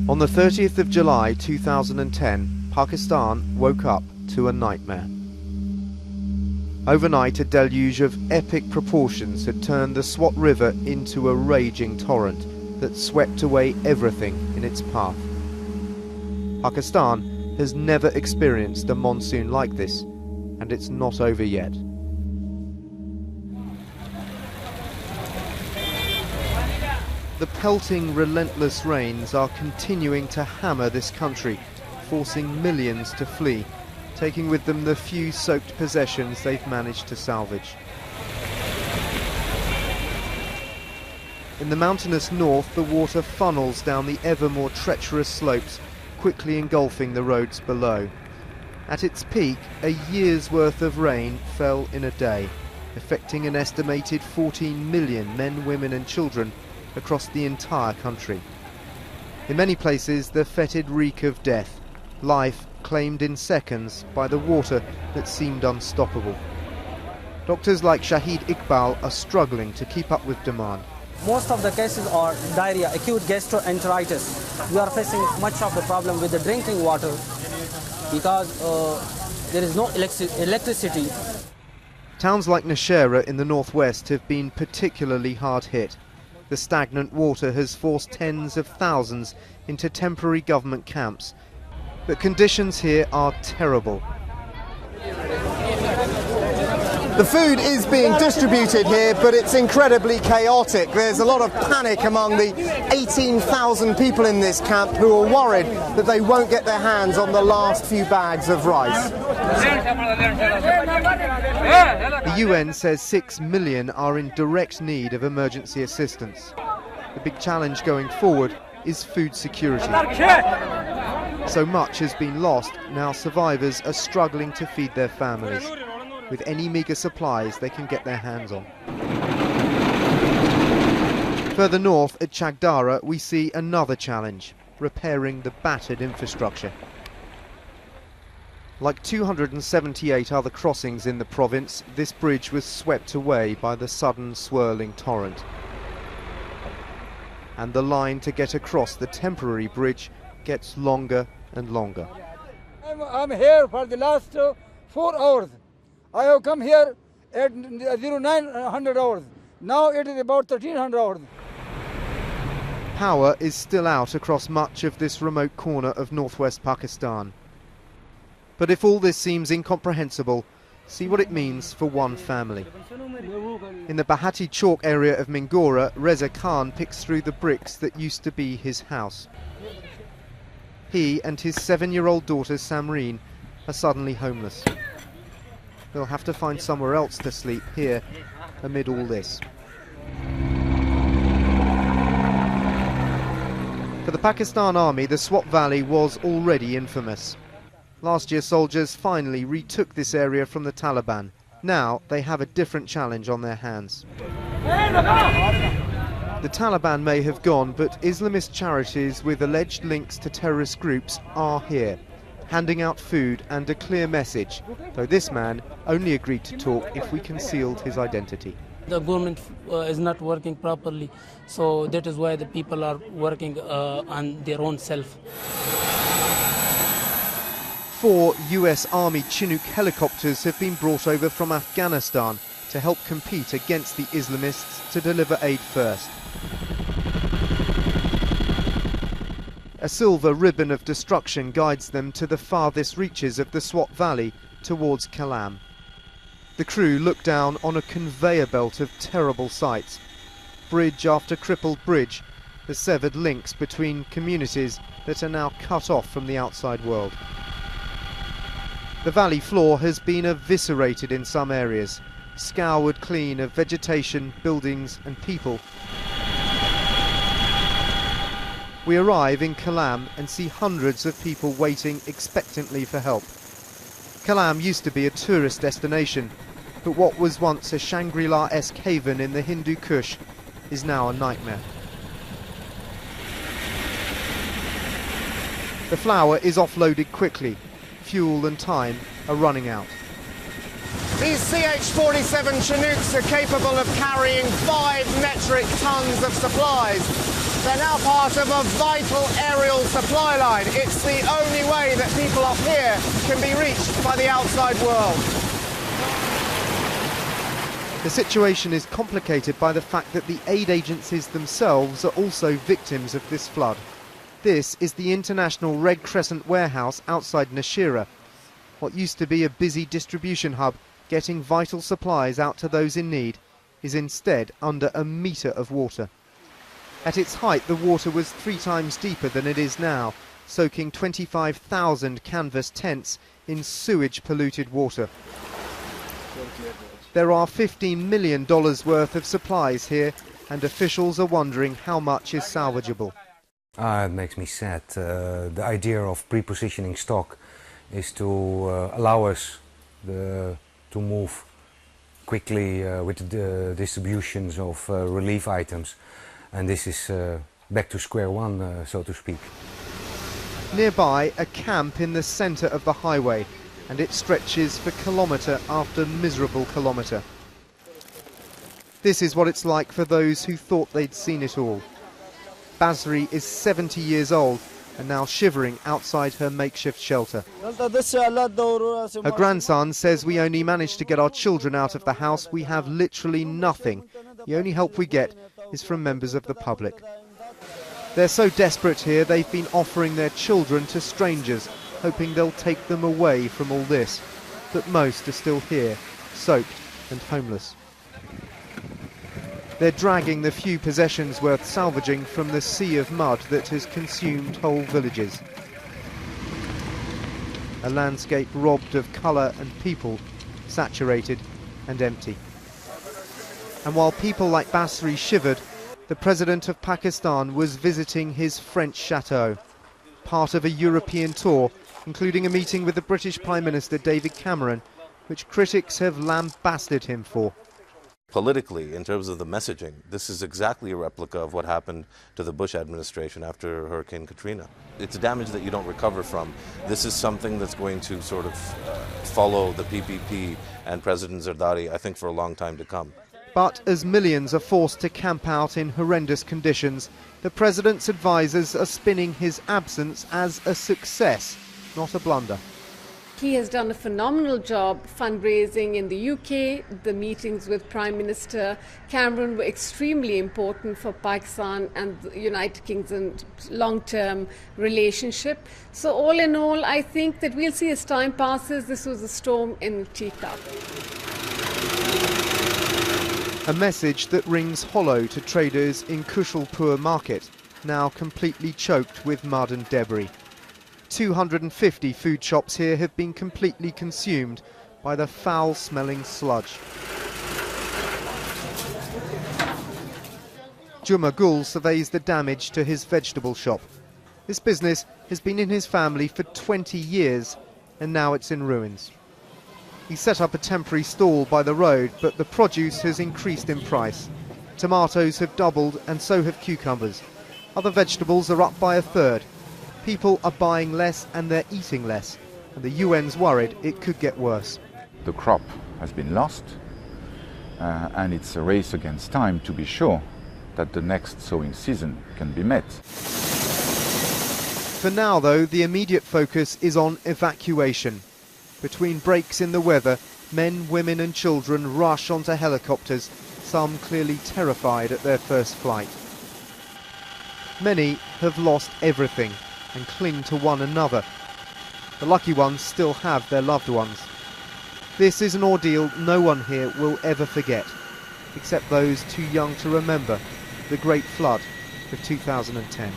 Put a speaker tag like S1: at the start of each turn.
S1: On the 30th of July 2010, Pakistan woke up to a nightmare. Overnight, a deluge of epic proportions had turned the Swat River into a raging torrent that swept away everything in its path. Pakistan has never experienced a monsoon like this, and it's not over yet. The pelting, relentless rains are continuing to hammer this country, forcing millions to flee, taking with them the few soaked possessions they've managed to salvage. In the mountainous north, the water funnels down the ever more treacherous slopes, quickly engulfing the roads below. At its peak, a year's worth of rain fell in a day, affecting an estimated 14 million men, women and children across the entire country. In many places, the fetid reek of death, life claimed in seconds by the water that seemed unstoppable. Doctors like Shahid Iqbal are struggling to keep up with demand.
S2: Most of the cases are diarrhea, acute gastroenteritis. We are facing much of the problem with the drinking water because there is no electricity.
S1: Towns like Nashera in the northwest have been particularly hard hit. The stagnant water has forced tens of thousands into temporary government camps. But conditions here are terrible.
S3: The food is being distributed here, but it's incredibly chaotic. There's a lot of panic among the 18,000 people in this camp who are worried that they won't get their hands on the last few bags of rice.
S1: The UN says 6 million are in direct need of emergency assistance. The big challenge going forward is food security. So much has been lost, now survivors are struggling to feed their families with any meagre supplies they can get their hands on. Further north at Chagdara, we see another challenge, repairing the battered infrastructure. Like 278 other crossings in the province, this bridge was swept away by the sudden swirling torrent. And the line to get across the temporary bridge gets longer and longer.
S4: I'm here for the last 4 hours. I have come here at 0900 hours. Now it is about 1300 hours.
S1: Power is still out across much of this remote corner of northwest Pakistan. But if all this seems incomprehensible, see what it means for one family. In the Bahati Chowk area of Mingora, Reza Khan picks through the bricks that used to be his house. He and his 7-year-old daughter Samreen are suddenly homeless. They'll have to find somewhere else to sleep here amid all this. For the Pakistan Army, the Swat Valley was already infamous. Last year, soldiers finally retook this area from the Taliban. Now they have a different challenge on their hands. The Taliban may have gone, but Islamist charities with alleged links to terrorist groups are here, handing out food and a clear message, though this man only agreed to talk if we concealed his identity.
S5: The government is not working properly, so that is why the people are working on their own self.
S1: 4 US Army Chinook helicopters have been brought over from Afghanistan to help compete against the Islamists to deliver aid first. A silver ribbon of destruction guides them to the farthest reaches of the Swat Valley towards Kalam. The crew look down on a conveyor belt of terrible sights. Bridge after crippled bridge, the severed links between communities that are now cut off from the outside world. The valley floor has been eviscerated in some areas, scoured clean of vegetation, buildings and people. We arrive in Kalam and see hundreds of people waiting expectantly for help. Kalam used to be a tourist destination, but what was once a Shangri-La-esque haven in the Hindu Kush is now a nightmare. The flour is offloaded quickly. Fuel and time are running out.
S3: These CH-47 Chinooks are capable of carrying 5 metric tons of supplies. They're now part of a vital aerial supply line. It's the only way that people up here can be reached by the outside world.
S1: The situation is complicated by the fact that the aid agencies themselves are also victims of this flood. This is the International Red Crescent warehouse outside Nashira. What used to be a busy distribution hub, getting vital supplies out to those in need, is instead under a metre of water. At its height, the water was 3 times deeper than it is now, soaking 25,000 canvas tents in sewage-polluted water. There are $15 million worth of supplies here, and officials are wondering how much is salvageable.
S6: It makes me sad. The idea of pre-positioning stock is to allow us to move quickly with the distributions of relief items, and this is back to square one, so to speak.
S1: Nearby, a camp in the centre of the highway, and it stretches for kilometre after miserable kilometre. This is what it's like for those who thought they'd seen it all. Basri is 70 years old and now shivering outside her makeshift shelter. Her grandson says, "We only managed to get our children out of the house. We have literally nothing. The only help we get is from members of the public." They're so desperate here, they've been offering their children to strangers, hoping they'll take them away from all this. But most are still here, soaked and homeless. They're dragging the few possessions worth salvaging from the sea of mud that has consumed whole villages. A landscape robbed of colour and people, saturated and empty. And while people like Basri shivered, the President of Pakistan was visiting his French chateau, part of a European tour, including a meeting with the British Prime Minister David Cameron, which critics have lambasted him for.
S7: Politically, in terms of the messaging, this is exactly a replica of what happened to the Bush administration after Hurricane Katrina. It's damage that you don't recover from. This is something that's going to sort of follow the PPP and President Zardari, I think, for a long time to come.
S1: But as millions are forced to camp out in horrendous conditions, the President's advisers are spinning his absence as a success, not a blunder.
S8: He has done a phenomenal job fundraising in the UK. The meetings with Prime Minister Cameron were extremely important for Pakistan and the United Kingdom's long-term relationship. So all in all, I think that we'll see as time passes, this was a storm in a teacup.
S1: A message that rings hollow to traders in Kushalpur market, now completely choked with mud and debris. 250 food shops here have been completely consumed by the foul-smelling sludge. Juma Gul surveys the damage to his vegetable shop. This business has been in his family for 20 years and now it's in ruins. He set up a temporary stall by the road, but the produce has increased in price. Tomatoes have doubled and so have cucumbers. Other vegetables are up by a third. People are buying less and they're eating less, and the UN's worried it could get worse.
S9: The crop has been lost, and it's a race against time to be sure that the next sowing season can be met.
S1: For now, though, the immediate focus is on evacuation. Between breaks in the weather, men, women and children rush onto helicopters, some clearly terrified at their first flight. Many have lost everything and cling to one another. The lucky ones still have their loved ones. This is an ordeal no one here will ever forget, except those too young to remember the Great Flood of 2010.